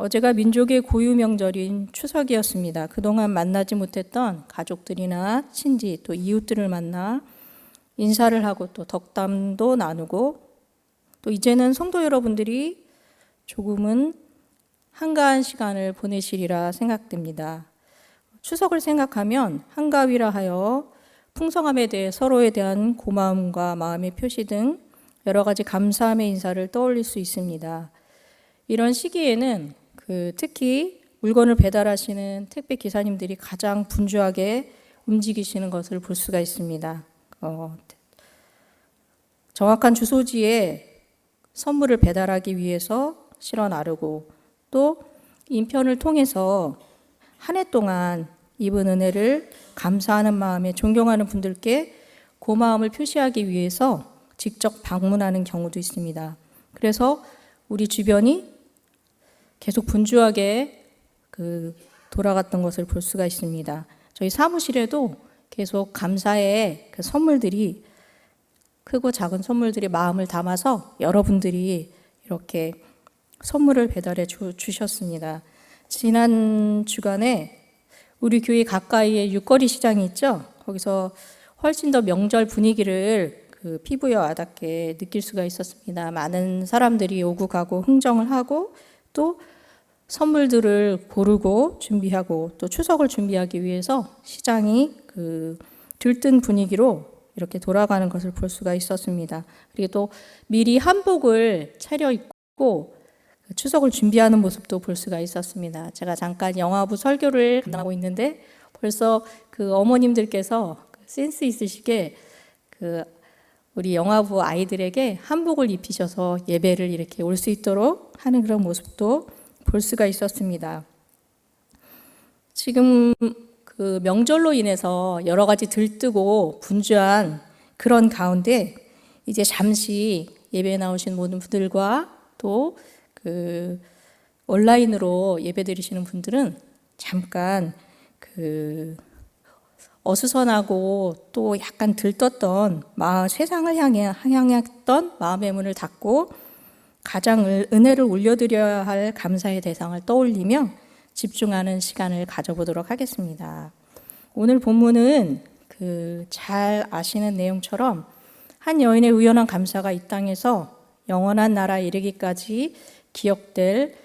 어제가 민족의 고유 명절인 추석이었습니다. 그동안 만나지 못했던 가족들이나 친지 또 이웃들을 만나 인사를 하고 또 덕담도 나누고 또 이제는 성도 여러분들이 조금은 한가한 시간을 보내시리라 생각됩니다. 추석을 생각하면 한가위라 하여 풍성함에 대해 서로에 대한 고마움과 마음의 표시 등 여러 가지 감사함의 인사를 떠올릴 수 있습니다. 이런 시기에는 특히 물건을 배달하시는 택배 기사님들이 가장 분주하게 움직이시는 것을 볼 수가 있습니다. 정확한 주소지에 선물을 배달하기 위해서 실어 나르고 또 인편을 통해서 한 해 동안 입은 은혜를 감사하는 마음에 존경하는 분들께 고마움을 표시하기 위해서 직접 방문하는 경우도 있습니다. 그래서 우리 주변이 계속 분주하게 돌아갔던 것을 볼 수가 있습니다. 저희 사무실에도 계속 감사의 선물들이 크고 작은 선물들이 마음을 담아서 여러분들이 이렇게 선물을 배달해 주셨습니다. 지난 주간에 우리 교회 가까이에 육거리 시장이 있죠. 거기서 훨씬 더 명절 분위기를 피부에 와닿게 느낄 수가 있었습니다. 많은 사람들이 오고 가고 흥정을 하고 또 선물들을 고르고 준비하고 또 추석을 준비하기 위해서 시장이 들뜬 분위기로 이렇게 돌아가는 것을 볼 수가 있었습니다. 그리고 또 미리 한복을 차려입고 추석을 준비하는 모습도 볼 수가 있었습니다. 제가 잠깐 영화부 설교를 감당하고 있는데 벌써 어머님들께서 센스 있으시게 우리 영화부 아이들에게 한복을 입히셔서 예배를 이렇게 올 수 있도록 하는 그런 모습도 볼 수가 있었습니다. 지금 명절로 인해서 여러 가지 들뜨고 분주한 그런 가운데 이제 잠시 예배에 나오신 모든 분들과 또 온라인으로 예배 드리시는 분들은 잠깐 어수선하고 또 약간 들떴던 세상을 향했던 마음의 문을 닫고 가장 은혜를 올려드려야 할 감사의 대상을 떠올리며 집중하는 시간을 가져보도록 하겠습니다. 오늘 본문은 잘 아시는 내용처럼 한 여인의 의연한 감사가 이 땅에서 영원한 나라에 이르기까지 기억될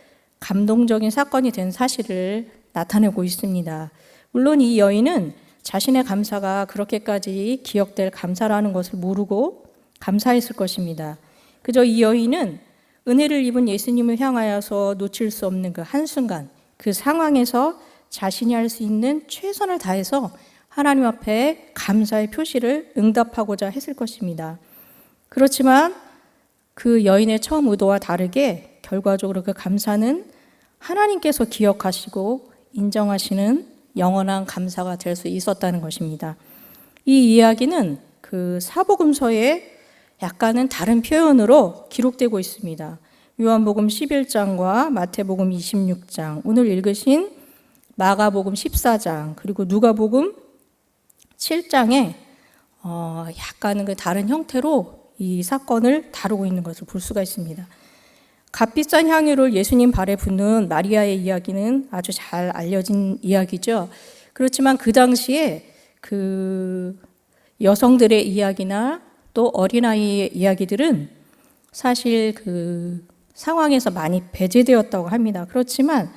감동적인 사건이 된 사실을 나타내고 있습니다. 물론 이 여인은 자신의 감사가 그렇게까지 기억될 감사라는 것을 모르고 감사했을 것입니다. 그저 이 여인은 은혜를 입은 예수님을 향하여서 놓칠 수 없는 그 한순간, 그 상황에서 자신이 할 수 있는 최선을 다해서 하나님 앞에 감사의 표시를 응답하고자 했을 것입니다. 그렇지만 그 여인의 처음 의도와 다르게 결과적으로 그 감사는 하나님께서 기억하시고 인정하시는 영원한 감사가 될 수 있었다는 것입니다. 이 이야기는 사복음서에 약간은 다른 표현으로 기록되고 있습니다. 요한복음 11장과 마태복음 26장, 오늘 읽으신 마가복음 14장, 그리고 누가복음 7장에 약간은 다른 형태로 이 사건을 다루고 있는 것을 볼 수가 있습니다. 값비싼 향유를 예수님 발에 붓는 마리아의 이야기는 아주 잘 알려진 이야기죠. 그렇지만 그 당시에 여성들의 이야기나 또 어린아이의 이야기들은 사실 상황에서 많이 배제되었다고 합니다. 그렇지만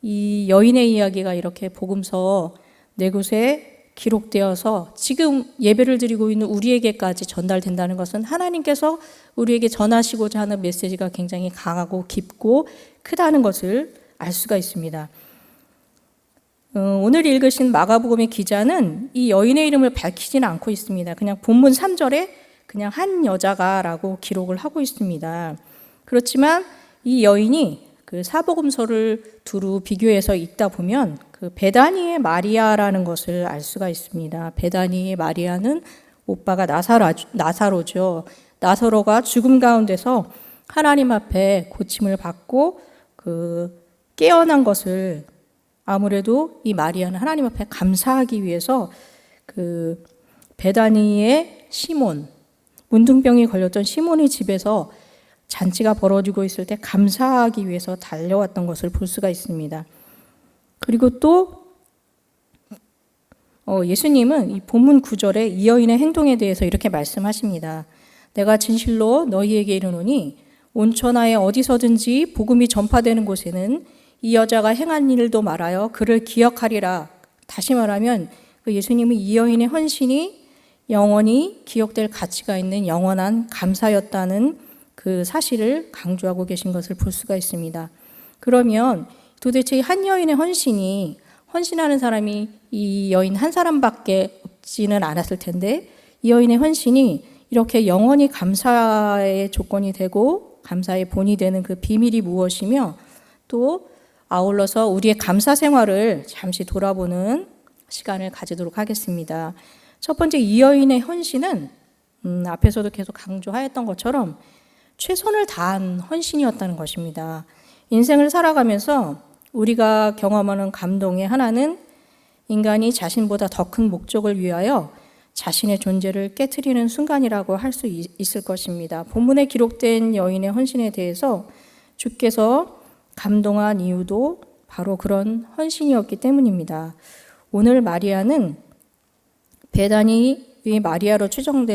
이 여인의 이야기가 이렇게 복음서 4곳에 기록되어서 지금 예배를 드리고 있는 우리에게까지 전달된다는 것은 하나님께서 우리에게 전하시고자 하는 메시지가 굉장히 강하고 깊고 크다는 것을 알 수가 있습니다. 오늘 읽으신 마가복음의 기자는 이 여인의 이름을 밝히지는 않고 있습니다. 그냥 본문 3절에 그냥 한 여자가 라고 기록을 하고 있습니다. 그렇지만 이 여인이 사복음서를 두루 비교해서 읽다 보면 베다니의 마리아라는 것을 알 수가 있습니다. 베다니의 마리아는 오빠가 나사로죠. 나사로가 죽음 가운데서 하나님 앞에 고침을 받고 깨어난 것을 아무래도 이 마리아는 하나님 앞에 감사하기 위해서 베다니의 시몬, 문둥병이 걸렸던 시몬의 집에서 잔치가 벌어지고 있을 때 감사하기 위해서 달려왔던 것을 볼 수가 있습니다. 그리고 또 예수님은 이 본문 9절에 이 여인의 행동에 대해서 이렇게 말씀하십니다. 내가 진실로 너희에게 이르노니 온천하에 어디서든지 복음이 전파되는 곳에는 이 여자가 행한 일도 말하여 그를 기억하리라. 다시 말하면 예수님은 이 여인의 헌신이 영원히 기억될 가치가 있는 영원한 감사였다는 그 사실을 강조하고 계신 것을 볼 수가 있습니다. 그러면 도대체 한 여인의 헌신하는 사람이 이 여인 한 사람밖에 없지는 않았을 텐데 이 여인의 헌신이 이렇게 영원히 감사의 조건이 되고 감사의 본이 되는 그 비밀이 무엇이며 또 아울러서 우리의 감사 생활을 잠시 돌아보는 시간을 가지도록 하겠습니다. 첫 번째, 이 여인의 헌신은 앞에서도 계속 강조하였던 것처럼 최선을 다한 헌신이었다는 것입니다. 인생을 살아가면서 우리가 경험하는 감동의 하나는 인간이 자신보다 더 큰 목적을 위하여 자신의 존재를 깨트리는 순간이라고 할 수 있을 것입니다. 본문에 기록된 여인의 헌신에 대해서 주께서 감동한 이유도 바로 그런 헌신이었기 때문입니다. 오늘 마리아는 베다니의 마리아로 추정이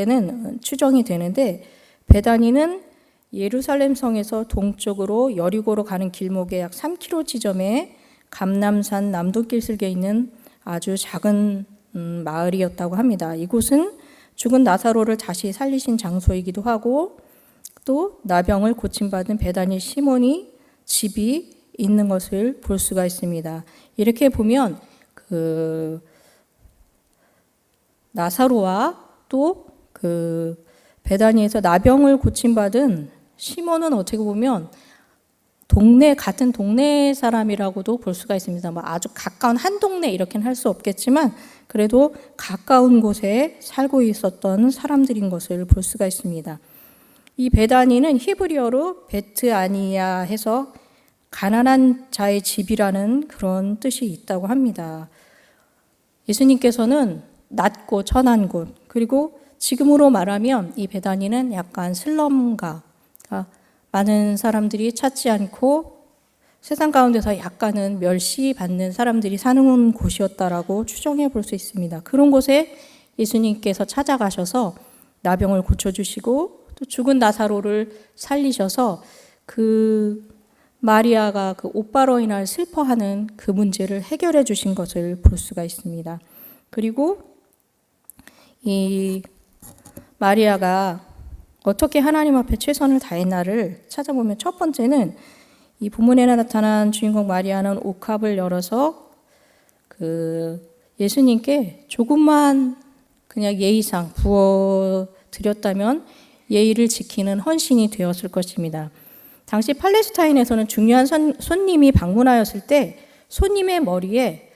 되는데 베다니는 예루살렘 성에서 동쪽으로 여리고로 가는 길목의 약 3km 지점에 감람산 남도길슬기에 있는 아주 작은 마을이었다고 합니다. 이곳은 죽은 나사로를 다시 살리신 장소이기도 하고 또 나병을 고침받은 베다니 시몬이 집이 있는 것을 볼 수가 있습니다. 이렇게 보면 그 나사로와 또 그 베다니에서 나병을 고침받은 시몬은 어떻게 보면 같은 동네 사람이라고도 볼 수가 있습니다. 뭐 아주 가까운 한 동네 이렇게는 할 수 없겠지만 그래도 가까운 곳에 살고 있었던 사람들인 것을 볼 수가 있습니다. 이 베다니는 히브리어로 베트아니아 해서 가난한 자의 집이라는 그런 뜻이 있다고 합니다. 예수님께서는 낮고 천한 곳, 그리고 지금으로 말하면 이 베다니는 약간 슬럼가, 많은 사람들이 찾지 않고 세상 가운데서 약간은 멸시받는 사람들이 사는 곳이었다라고 추정해 볼 수 있습니다. 그런 곳에 예수님께서 찾아가셔서 나병을 고쳐주시고 또 죽은 나사로를 살리셔서 그 마리아가 그 오빠로 인할 슬퍼하는 그 문제를 해결해 주신 것을 볼 수가 있습니다. 그리고 이 마리아가 어떻게 하나님 앞에 최선을 다했나를 찾아보면 첫 번째는 이 본문에 나타난 주인공 마리아는 옥합을 열어서 그 예수님께 조금만 그냥 예의상 부어 드렸다면 예의를 지키는 헌신이 되었을 것입니다. 당시 팔레스타인에서는 중요한 손님이 방문하였을 때 손님의 머리에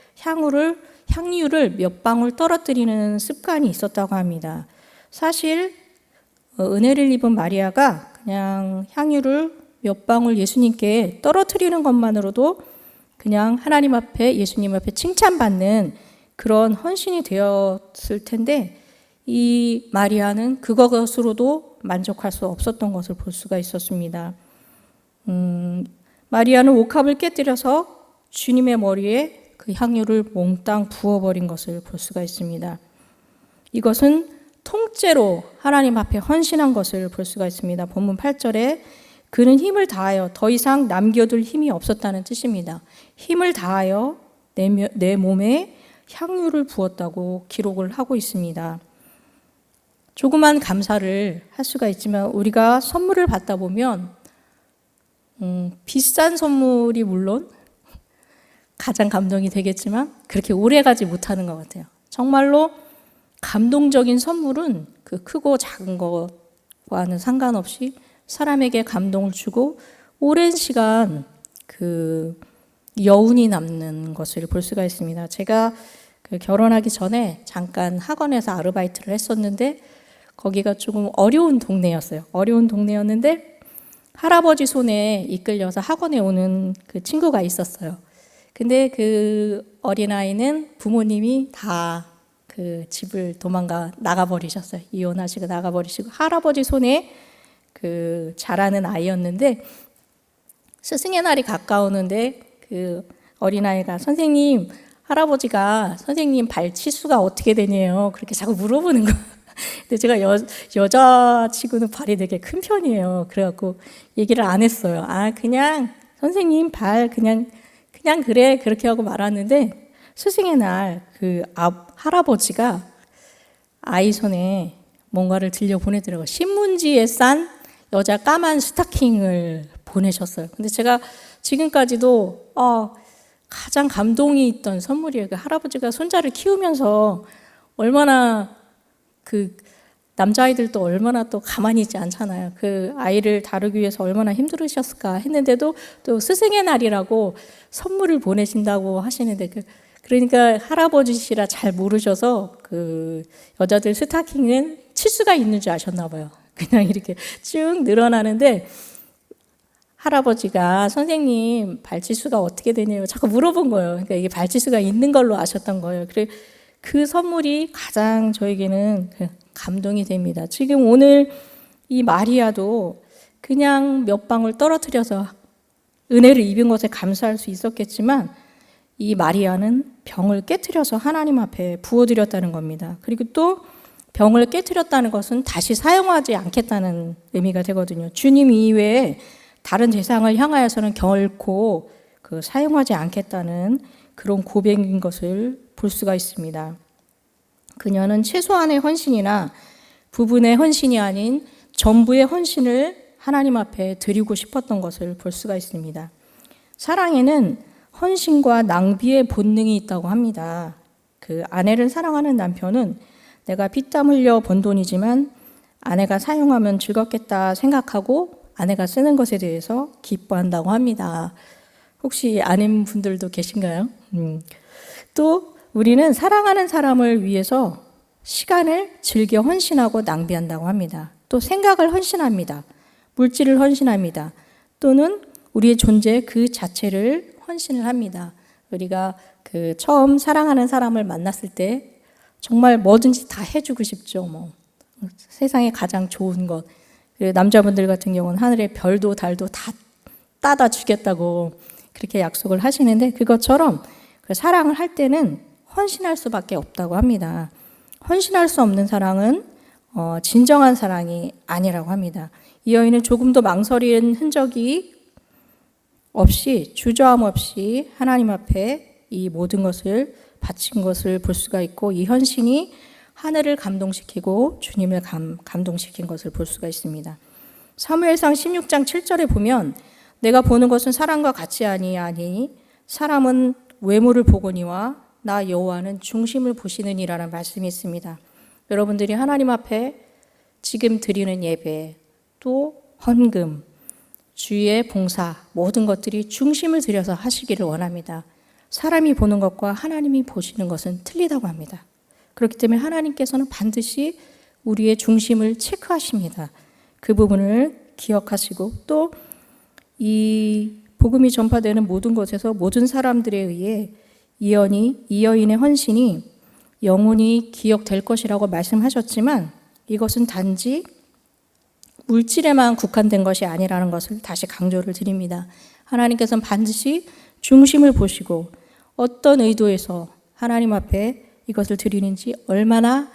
향유를 몇 방울 떨어뜨리는 습관이 있었다고 합니다. 사실 은혜를 입은 마리아가 그냥 향유를 몇 방울 예수님께 떨어뜨리는 것만으로도 그냥 하나님 앞에 예수님 앞에 칭찬받는 그런 헌신이 되었을 텐데 이 마리아는 그것으로도 만족할 수 없었던 것을 볼 수가 있었습니다. 마리아는 옥합을 깨뜨려서 주님의 머리에 그 향유를 몽땅 부어버린 것을 볼 수가 있습니다. 이것은 통째로 하나님 앞에 헌신한 것을 볼 수가 있습니다. 본문 8절에 그는 힘을 다하여 더 이상 남겨둘 힘이 없었다는 뜻입니다. 힘을 다하여 내 몸에 향유를 부었다고 기록을 하고 있습니다. 조그만 감사를 할 수가 있지만 우리가 선물을 받다 보면 비싼 선물이 물론 가장 감동이 되겠지만 그렇게 오래가지 못하는 것 같아요. 정말로 감동적인 선물은 그 크고 작은 것과는 상관없이 사람에게 감동을 주고 오랜 시간 그 여운이 남는 것을 볼 수가 있습니다. 제가 결혼하기 전에 잠깐 학원에서 아르바이트를 했었는데 거기가 조금 어려운 동네였어요. 어려운 동네였는데 할아버지 손에 이끌려서 학원에 오는 그 친구가 있었어요. 근데 그 어린아이는 부모님이 다 그 집을 나가버리셨어요. 이혼하시고 나가버리시고 할아버지 손에 그 잘하는 아이였는데 스승의 날이 가까우는데 그 어린아이가 선생님, 할아버지가 선생님 발 치수가 어떻게 되냐요? 그렇게 자꾸 물어보는 거예요. 근데 제가 여자치고는 발이 되게 큰 편이에요. 그래갖고 얘기를 안 했어요. 그냥 선생님 발 그냥 그래 그렇게 하고 말았는데 스승의 날 그 할아버지가 아이 손에 뭔가를 들려 보내더라고요. 신문지에 싼 여자 까만 스타킹을 보내셨어요. 근데 제가 지금까지도 가장 감동이 있던 선물이에요. 그 할아버지가 손자를 키우면서 얼마나 그 남자아이들도 얼마나 또 가만히 있지 않잖아요. 그 아이를 다루기 위해서 얼마나 힘들으셨을까 했는데도 또 스승의 날이라고 선물을 보내신다고 하시는데 그러니까 할아버지시라 잘 모르셔서 그 여자들 스타킹은 치수가 있는 줄 아셨나 봐요. 그냥 이렇게 쭉 늘어나는데 할아버지가 선생님 발치수가 어떻게 되냐고 자꾸 물어본 거예요. 그러니까 이게 발치수가 있는 걸로 아셨던 거예요. 그래 그 선물이 가장 저에게는 감동이 됩니다. 지금 오늘 이 마리아도 그냥 몇 방울 떨어뜨려서 은혜를 입은 것에 감사할 수 있었겠지만 이 마리아는 병을 깨트려서 하나님 앞에 부어드렸다는 겁니다. 그리고 또 병을 깨트렸다는 것은 다시 사용하지 않겠다는 의미가 되거든요. 주님 이외에 다른 대상을 향하여서는 결코 사용하지 않겠다는 그런 고백인 것을 볼 수가 있습니다. 그녀는 최소한의 헌신이나 부분의 헌신이 아닌 전부의 헌신을 하나님 앞에 드리고 싶었던 것을 볼 수가 있습니다. 사랑에는 헌신과 낭비의 본능이 있다고 합니다. 그 아내를 사랑하는 남편은 내가 피땀 흘려 번 돈이지만 아내가 사용하면 즐겁겠다 생각하고 아내가 쓰는 것에 대해서 기뻐한다고 합니다. 혹시 아내분들도 계신가요? 또 우리는 사랑하는 사람을 위해서 시간을 즐겨 헌신하고 낭비한다고 합니다. 또 생각을 헌신합니다. 물질을 헌신합니다. 또는 우리의 존재 그 자체를 헌신을 합니다. 우리가 그 처음 사랑하는 사람을 만났을 때 정말 뭐든지 다 해주고 싶죠. 세상에 가장 좋은 것. 남자분들 같은 경우는 하늘의 별도 달도 다 따다 주겠다고 그렇게 약속을 하시는데 그것처럼 그 사랑을 할 때는 헌신할 수밖에 없다고 합니다. 헌신할 수 없는 사랑은 진정한 사랑이 아니라고 합니다. 이 여인은 조금도 망설이는 흔적이 없이 주저함 없이 하나님 앞에 이 모든 것을 바친 것을 볼 수가 있고 이 헌신이 하늘을 감동시키고 주님을 감동시킨 것을 볼 수가 있습니다. 사무엘상 16장 7절에 보면 내가 보는 것은 사람과 같지 아니하니 사람은 외모를 보거니와 나 여호와는 중심을 보시느니라는 말씀이 있습니다. 여러분들이 하나님 앞에 지금 드리는 예배 또 헌금 주의 봉사 모든 것들이 중심을 들여서 하시기를 원합니다. 사람이 보는 것과 하나님이 보시는 것은 틀리다고 합니다. 그렇기 때문에 하나님께서는 반드시 우리의 중심을 체크하십니다. 그 부분을 기억하시고 또 이 복음이 전파되는 모든 곳에서 모든 사람들에 의해 이 여인의 헌신이 영원히 기억될 것이라고 말씀하셨지만 이것은 단지 물질에만 국한된 것이 아니라는 것을 다시 강조를 드립니다. 하나님께서는 반드시 중심을 보시고 어떤 의도에서 하나님 앞에 이것을 드리는지 얼마나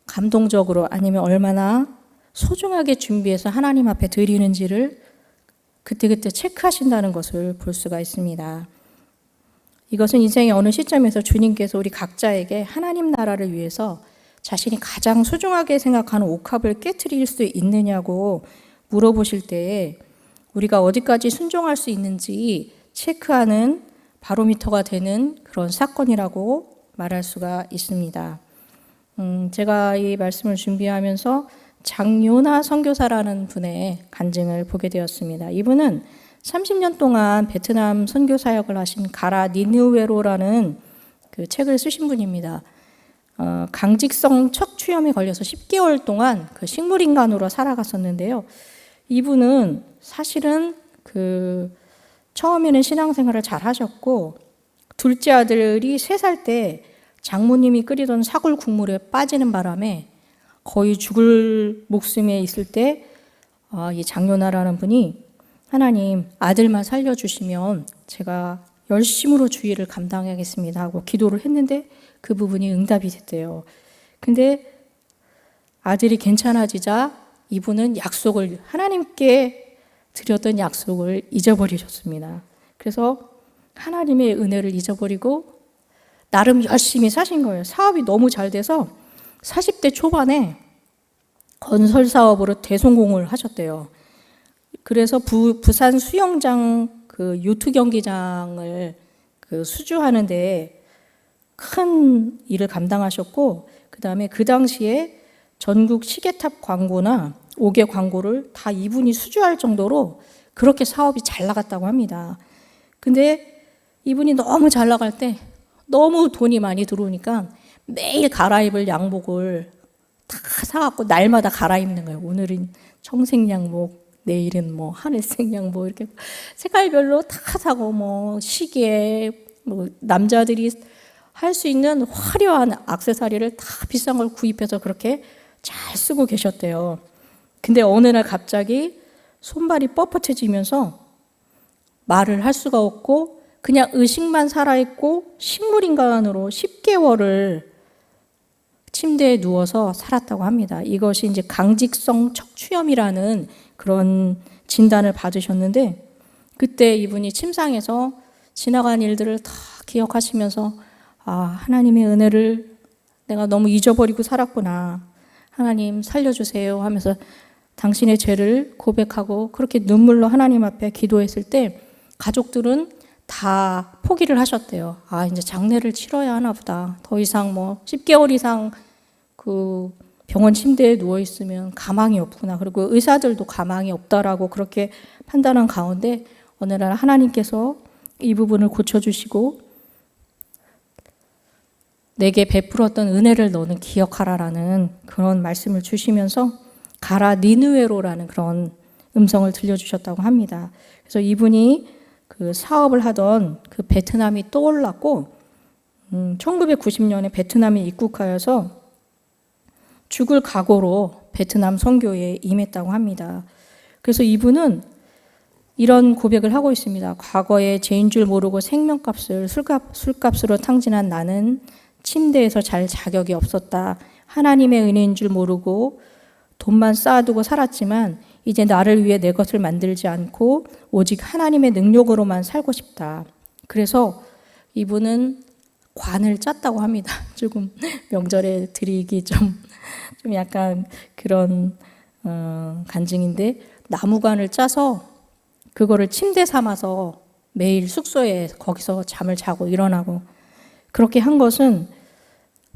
감동적으로 아니면 얼마나 소중하게 준비해서 하나님 앞에 드리는지를 그때그때 체크하신다는 것을 볼 수가 있습니다. 이것은 인생의 어느 시점에서 주님께서 우리 각자에게 하나님 나라를 위해서 자신이 가장 소중하게 생각하는 옥합을 깨트릴 수 있느냐고 물어보실 때에 우리가 어디까지 순종할 수 있는지 체크하는 바로미터가 되는 그런 사건이라고 말할 수가 있습니다. 제가 이 말씀을 준비하면서 장요나 선교사라는 분의 간증을 보게 되었습니다. 이분은 30년 동안 베트남 선교 사역을 하신 가라 니느웨로라는 그 책을 쓰신 분입니다. 강직성 척추염에 걸려서 10개월 동안 그 식물인간으로 살아갔었는데요. 이분은 사실은 처음에는 신앙생활을 잘 하셨고 둘째 아들이 3살 때 장모님이 끓이던 사골 국물에 빠지는 바람에 거의 죽을 목숨에 있을 때 이 장요나라는 분이 하나님 아들만 살려주시면 제가 열심으로 주의를 감당하겠습니다 하고 기도를 했는데 그 부분이 응답이 됐대요. 근데 아들이 괜찮아지자 이분은 약속을, 하나님께 드렸던 약속을 잊어버리셨습니다. 그래서 하나님의 은혜를 잊어버리고 나름 열심히 사신 거예요. 사업이 너무 잘 돼서 40대 초반에 건설 사업으로 대성공을 하셨대요. 그래서 부산 수영장 그 요트 경기장을 그 수주하는데 큰 일을 감당하셨고, 그 다음에 그 당시에 전국 시계탑 광고나 옥외 광고를 다 이분이 수주할 정도로 그렇게 사업이 잘 나갔다고 합니다. 근데 이분이 너무 잘 나갈 때 너무 돈이 많이 들어오니까 매일 갈아입을 양복을 다 사갖고 날마다 갈아입는 거예요. 오늘은 청색 양복, 내일은 뭐 하늘색 양복, 이렇게 색깔별로 다 사고, 뭐 시계, 뭐 남자들이 할 수 있는 화려한 액세서리를 다 비싼 걸 구입해서 그렇게 잘 쓰고 계셨대요. 근데 어느 날 갑자기 손발이 뻣뻣해지면서 말을 할 수가 없고 그냥 의식만 살아있고 식물인간으로 10개월을 침대에 누워서 살았다고 합니다. 이것이 이제 강직성 척추염이라는 그런 진단을 받으셨는데, 그때 이분이 침상에서 지나간 일들을 다 기억하시면서 하나님의 은혜를 내가 너무 잊어버리고 살았구나. 하나님 살려주세요 하면서 당신의 죄를 고백하고 그렇게 눈물로 하나님 앞에 기도했을 때 가족들은 다 포기를 하셨대요. 이제 장례를 치러야 하나 보다. 더 이상 뭐 10개월 이상 그 병원 침대에 누워 있으면 가망이 없구나. 그리고 의사들도 가망이 없다라고 그렇게 판단한 가운데 어느 날 하나님께서 이 부분을 고쳐주시고 내게 베풀었던 은혜를 너는 기억하라라는 그런 말씀을 주시면서 가라 니느웨로라는 그런 음성을 들려주셨다고 합니다. 그래서 이분이 그 사업을 하던 그 베트남이 떠올랐고 1990년에 베트남에 입국하여서 죽을 각오로 베트남 선교에 임했다고 합니다. 그래서 이분은 이런 고백을 하고 있습니다. 과거에 죄인 줄 모르고 생명값을 술값으로 탕진한 나는 침대에서 잘 자격이 없었다. 하나님의 은혜인 줄 모르고 돈만 쌓아두고 살았지만 이제 나를 위해 내 것을 만들지 않고 오직 하나님의 능력으로만 살고 싶다. 그래서 이분은 관을 짰다고 합니다. 조금 명절에 드리기 좀 약간 그런 간증인데, 나무관을 짜서 그거를 침대 삼아서 매일 숙소에 거기서 잠을 자고 일어나고, 그렇게 한 것은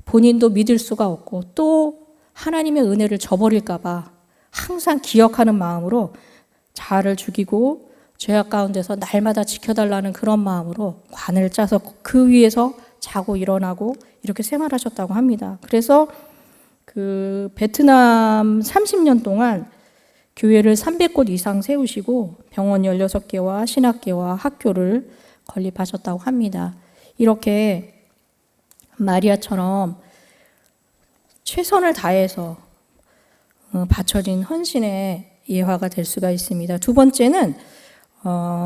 본인도 믿을 수가 없고 또 하나님의 은혜를 저버릴까 봐 항상 기억하는 마음으로 자아를 죽이고 죄악 가운데서 날마다 지켜달라는 그런 마음으로 관을 짜서 그 위에서 자고 일어나고 이렇게 생활하셨다고 합니다. 그래서 그 베트남 30년 동안 교회를 300곳 이상 세우시고 병원 16개와 신학계와 학교를 건립하셨다고 합니다. 이렇게 마리아처럼 최선을 다해서 바쳐진 헌신의 예화가 될 수가 있습니다. 두 번째는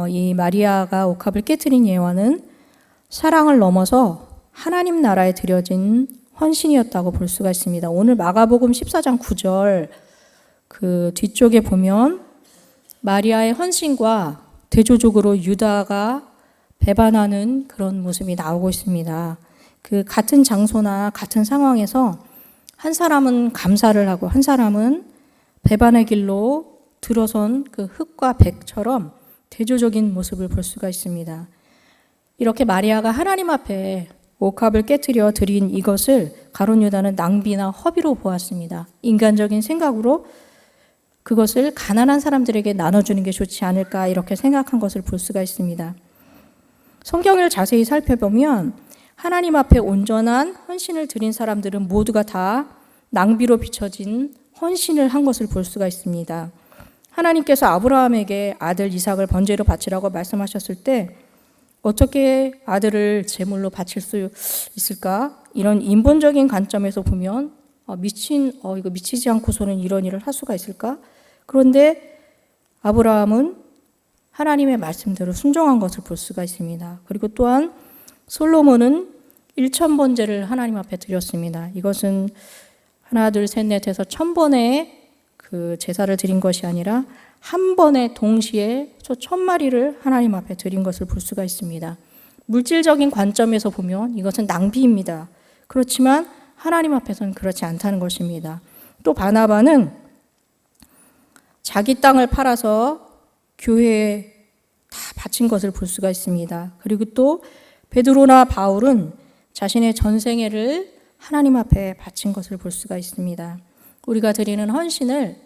이 마리아가 옥합을 깨트린 예화는 사랑을 넘어서 하나님 나라에 드려진 헌신이었다고 볼 수가 있습니다. 오늘 마가복음 14장 9절 그 뒤쪽에 보면 마리아의 헌신과 대조적으로 유다가 배반하는 그런 모습이 나오고 있습니다. 그 같은 장소나 같은 상황에서 한 사람은 감사를 하고 한 사람은 배반의 길로 들어선 그 흙과 백처럼 대조적인 모습을 볼 수가 있습니다. 이렇게 마리아가 하나님 앞에 옥합을 깨트려 드린 이것을 가룟 유다는 낭비나 허비로 보았습니다. 인간적인 생각으로 그것을 가난한 사람들에게 나눠주는 게 좋지 않을까 이렇게 생각한 것을 볼 수가 있습니다. 성경을 자세히 살펴보면 하나님 앞에 온전한 헌신을 드린 사람들은 모두가 다 낭비로 비춰진 헌신을 한 것을 볼 수가 있습니다. 하나님께서 아브라함에게 아들 이삭을 번제로 바치라고 말씀하셨을 때 어떻게 아들을 제물로 바칠 수 있을까? 이런 인본적인 관점에서 보면 이거 미치지 않고서는 이런 일을 할 수가 있을까? 그런데 아브라함은 하나님의 말씀대로 순종한 것을 볼 수가 있습니다. 그리고 또한 솔로몬은 1,000번제를 하나님 앞에 드렸습니다. 이것은 하나, 둘, 셋, 넷 해서 1,000번의 그 제사를 드린 것이 아니라 한 번에 동시에 소 1,000마리를 하나님 앞에 드린 것을 볼 수가 있습니다. 물질적인 관점에서 보면 이것은 낭비입니다. 그렇지만 하나님 앞에서는 그렇지 않다는 것입니다. 또 바나바는 자기 땅을 팔아서 교회에 다 바친 것을 볼 수가 있습니다. 그리고 또 베드로나 바울은 자신의 전생애를 하나님 앞에 바친 것을 볼 수가 있습니다. 우리가 드리는 헌신을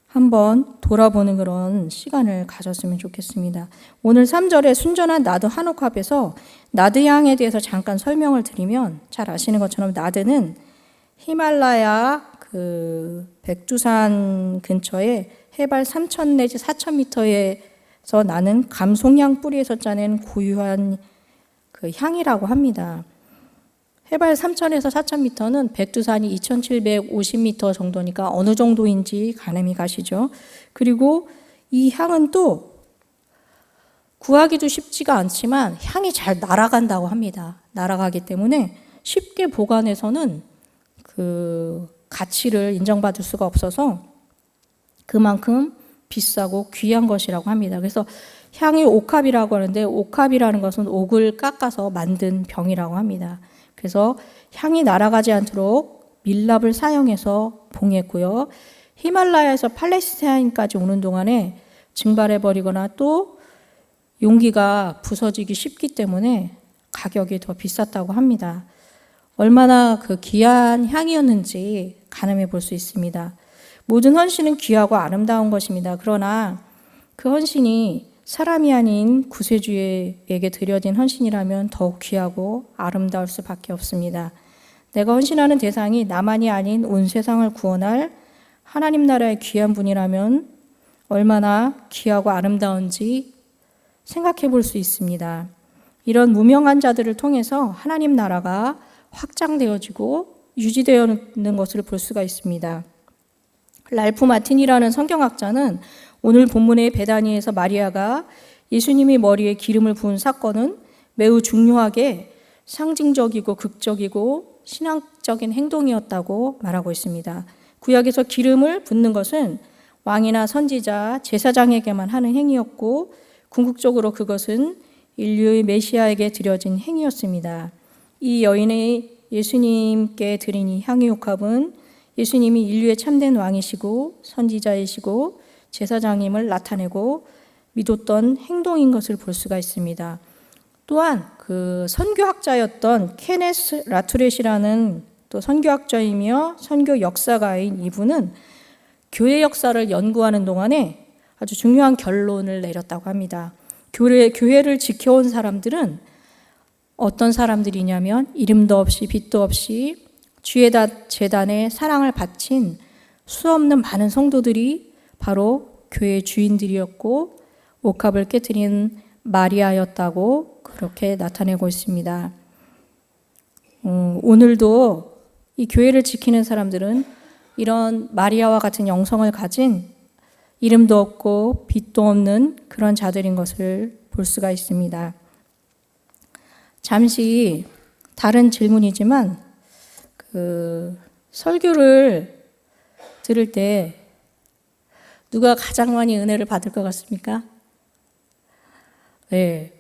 한번 돌아보는 그런 시간을 가졌으면 좋겠습니다. 오늘 3절에 순전한 나드 한옥합에서 나드향에 대해서 잠깐 설명을 드리면, 잘 아시는 것처럼 나드는 히말라야 그 백두산 근처에 해발 3,000 내지 4,000m에서 나는 감송향 뿌리에서 짜낸 고유한 그 향이라고 합니다. 해발 3,000에서 4,000m는 백두산이 2,750m 정도니까 어느 정도인지 가늠이 가시죠. 그리고 이 향은 또 구하기도 쉽지가 않지만 향이 잘 날아간다고 합니다. 날아가기 때문에 쉽게 보관해서는 그 가치를 인정받을 수가 없어서 그만큼 비싸고 귀한 것이라고 합니다. 그래서 향이 옥합이라고 하는데, 옥합이라는 것은 옥을 깎아서 만든 병이라고 합니다. 그래서 향이 날아가지 않도록 밀랍을 사용해서 봉했고요. 히말라야에서 팔레스타인까지 오는 동안에 증발해버리거나 또 용기가 부서지기 쉽기 때문에 가격이 더 비쌌다고 합니다. 얼마나 그 귀한 향이었는지 가늠해 볼 수 있습니다. 모든 헌신은 귀하고 아름다운 것입니다. 그러나 그 헌신이 사람이 아닌 구세주에게 드려진 헌신이라면 더욱 귀하고 아름다울 수밖에 없습니다. 내가 헌신하는 대상이 나만이 아닌 온 세상을 구원할 하나님 나라의 귀한 분이라면 얼마나 귀하고 아름다운지 생각해 볼 수 있습니다. 이런 무명한 자들을 통해서 하나님 나라가 확장되어지고 유지되어지는 것을 볼 수가 있습니다. 랄프 마틴이라는 성경학자는 오늘 본문의 베다니에서 마리아가 예수님이 머리에 기름을 부은 사건은 매우 중요하게 상징적이고 극적이고 신앙적인 행동이었다고 말하고 있습니다. 구약에서 기름을 붓는 것은 왕이나 선지자, 제사장에게만 하는 행위였고 궁극적으로 그것은 인류의 메시아에게 드려진 행위였습니다. 이 여인의 예수님께 드린 이 향유 옥합은 예수님이 인류의 참된 왕이시고 선지자이시고 제사장임을 나타내고 믿었던 행동인 것을 볼 수가 있습니다. 또한 그 선교학자였던 케네스 라투렛이라는 또 선교학자이며 선교 역사가인 이분은 교회 역사를 연구하는 동안에 아주 중요한 결론을 내렸다고 합니다. 교회를 지켜온 사람들은 어떤 사람들이냐면 이름도 없이 빛도 없이 주의 재단에 사랑을 바친 수없는 많은 성도들이 바로 교회의 주인들이었고 옥합을 깨뜨린 마리아였다고 그렇게 나타내고 있습니다. 오늘도 이 교회를 지키는 사람들은 이런 마리아와 같은 영성을 가진 이름도 없고 빛도 없는 그런 자들인 것을 볼 수가 있습니다. 잠시 다른 질문이지만 설교를 들을 때 누가 가장 많이 은혜를 받을 것 같습니까? 네,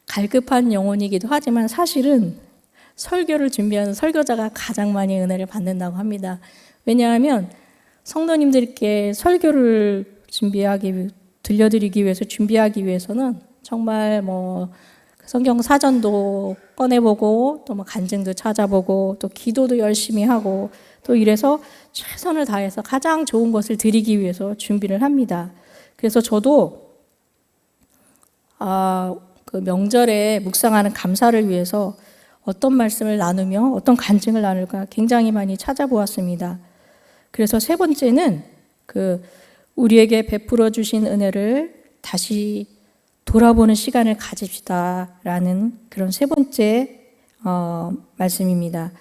갈급한 영혼이기도 하지만 사실은 설교를 준비하는 설교자가 가장 많이 은혜를 받는다고 합니다. 왜냐하면 성도님들께 설교를 들려드리기 위해서 준비하기 위해서는 정말 성경 사전도 꺼내보고 또 간증도 찾아보고 또 기도도 열심히 하고 또 이래서 최선을 다해서 가장 좋은 것을 드리기 위해서 준비를 합니다. 그래서 저도 그 명절에 묵상하는 감사를 위해서 어떤 말씀을 나누며 어떤 간증을 나눌까 굉장히 많이 찾아보았습니다. 그래서 세 번째는 우리에게 베풀어 주신 은혜를 다시 돌아보는 시간을 가집시다라는 그런 세 번째 말씀입니다.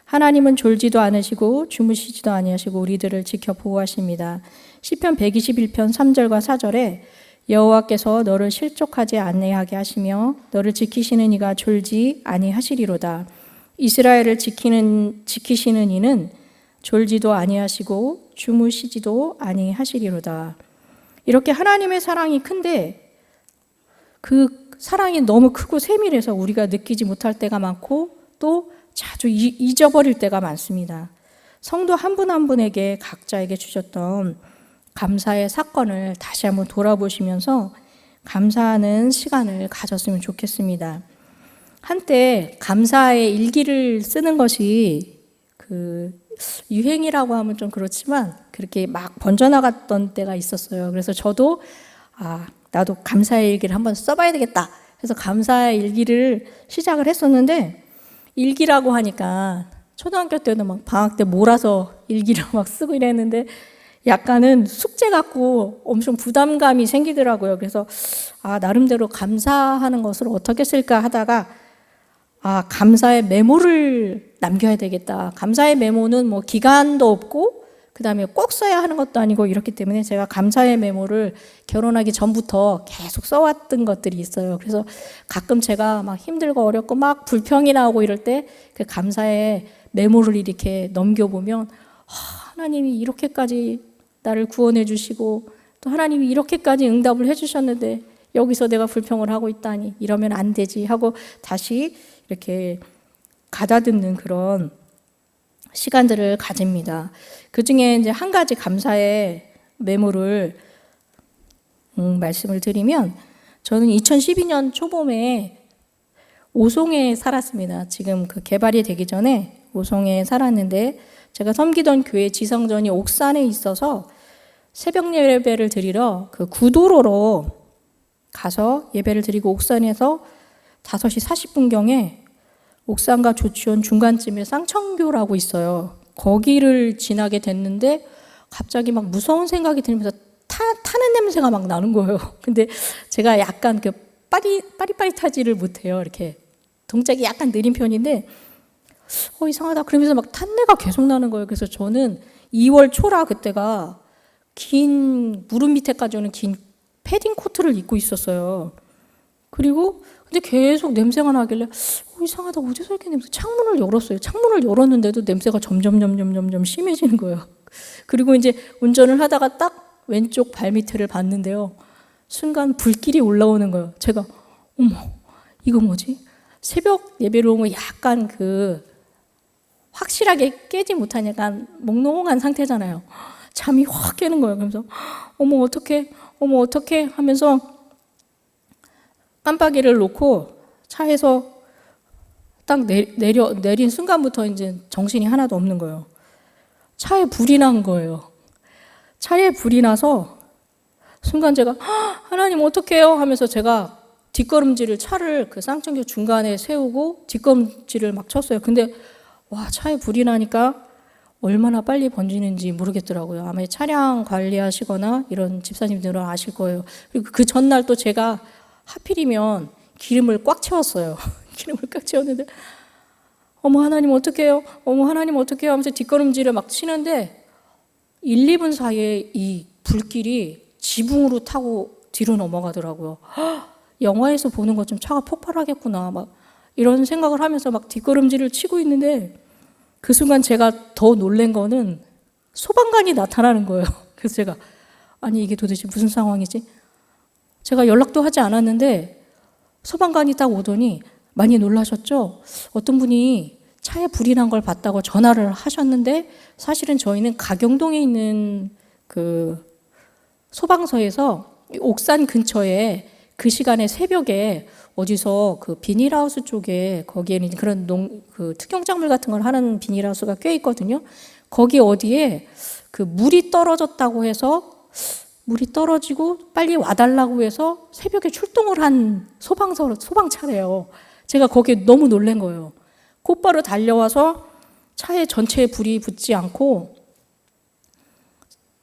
하나님은 졸지도 않으시고 주무시지도 아니하시고 우리들을 지켜 보호하십니다. 시편 121편 3절과 4절에 여호와께서 너를 실족하지 아니하게 하시며 너를 지키시는 이가 졸지 아니하시리로다. 이스라엘을 지키시는 이는 졸지도 아니하시고 주무시지도 아니하시리로다. 이렇게 하나님의 사랑이 큰데 그 사랑이 너무 크고 세밀해서 우리가 느끼지 못할 때가 많고 또 자주 잊어버릴 때가 많습니다. 성도 한 분 한 분에게 각자에게 주셨던 감사의 사건을 다시 한번 돌아보시면서 감사하는 시간을 가졌으면 좋겠습니다. 한때 감사의 일기를 쓰는 것이 유행이라고 하면 좀 그렇지만 그렇게 막 번져나갔던 때가 있었어요. 그래서 저도 나도 감사의 일기를 한번 써봐야 되겠다 해서 감사의 일기를 시작을 했었는데, 일기라고 하니까 초등학교 때도 막 방학 때 몰아서 일기를 막 쓰고 이랬는데 약간은 숙제 같고 엄청 부담감이 생기더라고요. 그래서 나름대로 감사하는 것을 어떻게 쓸까 하다가 감사의 메모를 남겨야 되겠다. 감사의 메모는 뭐 기간도 없고 그 다음에 꼭 써야 하는 것도 아니고 이렇기 때문에 제가 감사의 메모를 결혼하기 전부터 계속 써왔던 것들이 있어요. 그래서 가끔 제가 막 힘들고 어렵고 막 불평이 나오고 이럴 때 그 감사의 메모를 이렇게 넘겨보면 하나님이 이렇게까지 나를 구원해 주시고 또 하나님이 이렇게까지 응답을 해 주셨는데 여기서 내가 불평을 하고 있다니 이러면 안 되지 하고 다시 이렇게 가다듬는 그런 시간들을 가집니다. 그 중에 이제 한 가지 감사의 메모를 말씀을 드리면, 저는 2012년 초봄에 오송에 살았습니다. 지금 그 개발이 되기 전에 오송에 살았는데 제가 섬기던 교회 지성전이 옥산에 있어서 새벽 예배를 드리러 그 구도로로 가서 예배를 드리고 옥산에서 5시 40분경에 옥산과 조치원 중간쯤에 쌍청교라고 있어요. 거기를 지나게 됐는데 갑자기 막 무서운 생각이 들면서 타는 냄새가 막 나는 거예요. 근데 제가 약간 그 빠릿빠릿하지를 못해요. 이렇게 동작이 약간 느린 편인데 이상하다 그러면서 막 탄내가 계속 나는 거예요. 그래서 저는 2월 초라 그때가 긴 무릎 밑에까지 오는 긴 패딩 코트를 입고 있었어요. 그리고 근데 계속 냄새가 나길래 이상하다 어디서 이렇게 냄새. 창문을 열었어요. 창문을 열었는데도 냄새가 점점 심해지는 거예요. 그리고 이제 운전을 하다가 딱 왼쪽 발밑을 봤는데요. 순간 불길이 올라오는 거예요. 제가 어머 이거 뭐지? 새벽 예배를 오면 약간 확실하게 깨지 못한 약간 몽롱한 상태잖아요. 잠이 확 깨는 거예요. 그러면서 어머 어떡해 하면서 깜빡이를 놓고 차에서 딱 내린 순간부터 이제 정신이 하나도 없는 거예요. 차에 불이 난 거예요. 차에 불이 나서 순간 제가 하나님 어떡해요 하면서 제가 뒷걸음질을 차를 그 쌍청교 중간에 세우고 뒷걸음질을 막 쳤어요. 근데 차에 불이 나니까 얼마나 빨리 번지는지 모르겠더라고요. 아마 차량 관리하시거나 이런 집사님들은 아실 거예요. 그리고 그 전날 또 제가 하필이면 기름을 꽉 채웠어요. 기름을 꽉 채웠는데 어머 하나님 어떡해요? 어머 하나님 어떡해요? 하면서 뒷걸음질을 막 치는데 1, 2분 사이에 이 불길이 지붕으로 타고 뒤로 넘어가더라고요. 영화에서 보는 것좀 차가 폭발하겠구나 막 이런 생각을 하면서 막 뒷걸음질을 치고 있는데 그 순간 제가 더 놀란 거는 소방관이 나타나는 거예요. 그래서 제가 아니 이게 도대체 무슨 상황이지? 제가 연락도 하지 않았는데 소방관이 딱 오더니 많이 놀라셨죠? 어떤 분이 차에 불이 난 걸 봤다고 전화를 하셨는데 사실은 저희는 가경동에 있는 그 소방서에서 옥산 근처에 그 시간에 새벽에 어디서 그 비닐하우스 쪽에 거기에는 그런 그 특경작물 같은 걸 하는 비닐하우스가 꽤 있거든요. 거기 어디에 그 물이 떨어졌다고 해서 물이 떨어지고 빨리 와달라고 해서 새벽에 출동을 한 소방차래요. 제가 거기에 너무 놀란 거예요. 곧바로 달려와서 차에 전체에 불이 붙지 않고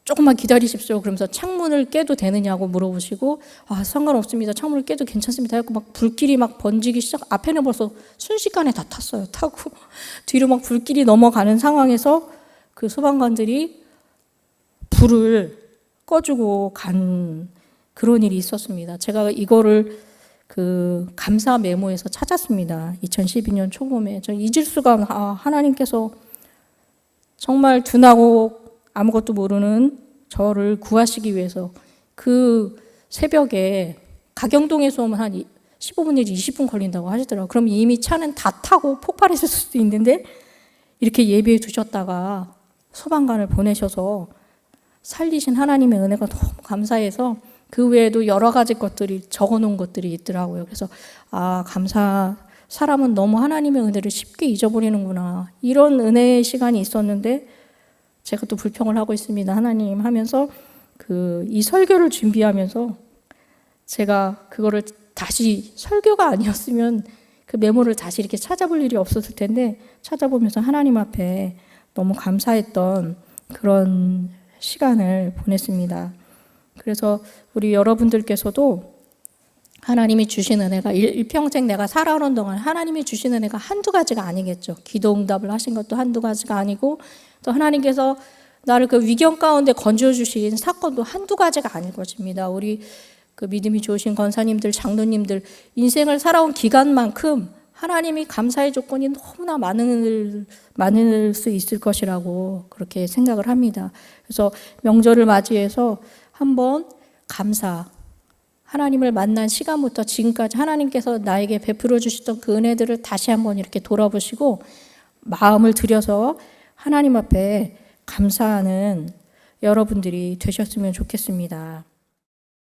조금만 기다리십시오. 그러면서 창문을 깨도 되느냐고 물어보시고, 아, 상관없습니다. 창문을 깨도 괜찮습니다. 해서 막 불길이 막 번지기 시작, 앞에는 벌써 순식간에 다 탔어요. 타고. 뒤로 막 불길이 넘어가는 상황에서 그 소방관들이 불을 꺼주고 간 그런 일이 있었습니다. 제가 이거를 그 감사 메모에서 찾았습니다. 2012년 초봄에. 저 잊을 수가, 하나님께서 정말 둔하고 아무것도 모르는 저를 구하시기 위해서 그 새벽에 가경동에서 오면 한 15분 내지 20분 걸린다고 하시더라고요. 그럼 이미 차는 다 타고 폭발했을 수도 있는데 이렇게 예비해 두셨다가 소방관을 보내셔서 살리신 하나님의 은혜가 너무 감사해서 그 외에도 여러 가지 것들이 적어놓은 것들이 있더라고요. 그래서 사람은 너무 하나님의 은혜를 쉽게 잊어버리는구나. 이런 은혜의 시간이 있었는데 제가 또 불평을 하고 있습니다. 하나님 하면서 이 설교를 준비하면서 제가 그거를 다시 설교가 아니었으면 그 메모를 다시 이렇게 찾아볼 일이 없었을 텐데 찾아보면서 하나님 앞에 너무 감사했던 그런 시간을 보냈습니다. 그래서 우리 여러분들께서도 하나님이 주신 은혜가 일평생 내가 살아오는 동안 하나님이 주신 은혜가 한두 가지가 아니겠죠. 기도 응답을 하신 것도 한두 가지가 아니고 또 하나님께서 나를 그 위경 가운데 건져 주신 사건도 한두 가지가 아닐 것입니다. 우리 그 믿음이 좋으신 권사님들, 장로님들 인생을 살아온 기간만큼 하나님이 감사의 조건이 너무나 많을 수 있을 것이라고 그렇게 생각을 합니다. 그래서 명절을 맞이해서 한번 하나님을 만난 시간부터 지금까지 하나님께서 나에게 베풀어 주셨던 그 은혜들을 다시 한번 이렇게 돌아보시고 마음을 들여서 하나님 앞에 감사하는 여러분들이 되셨으면 좋겠습니다.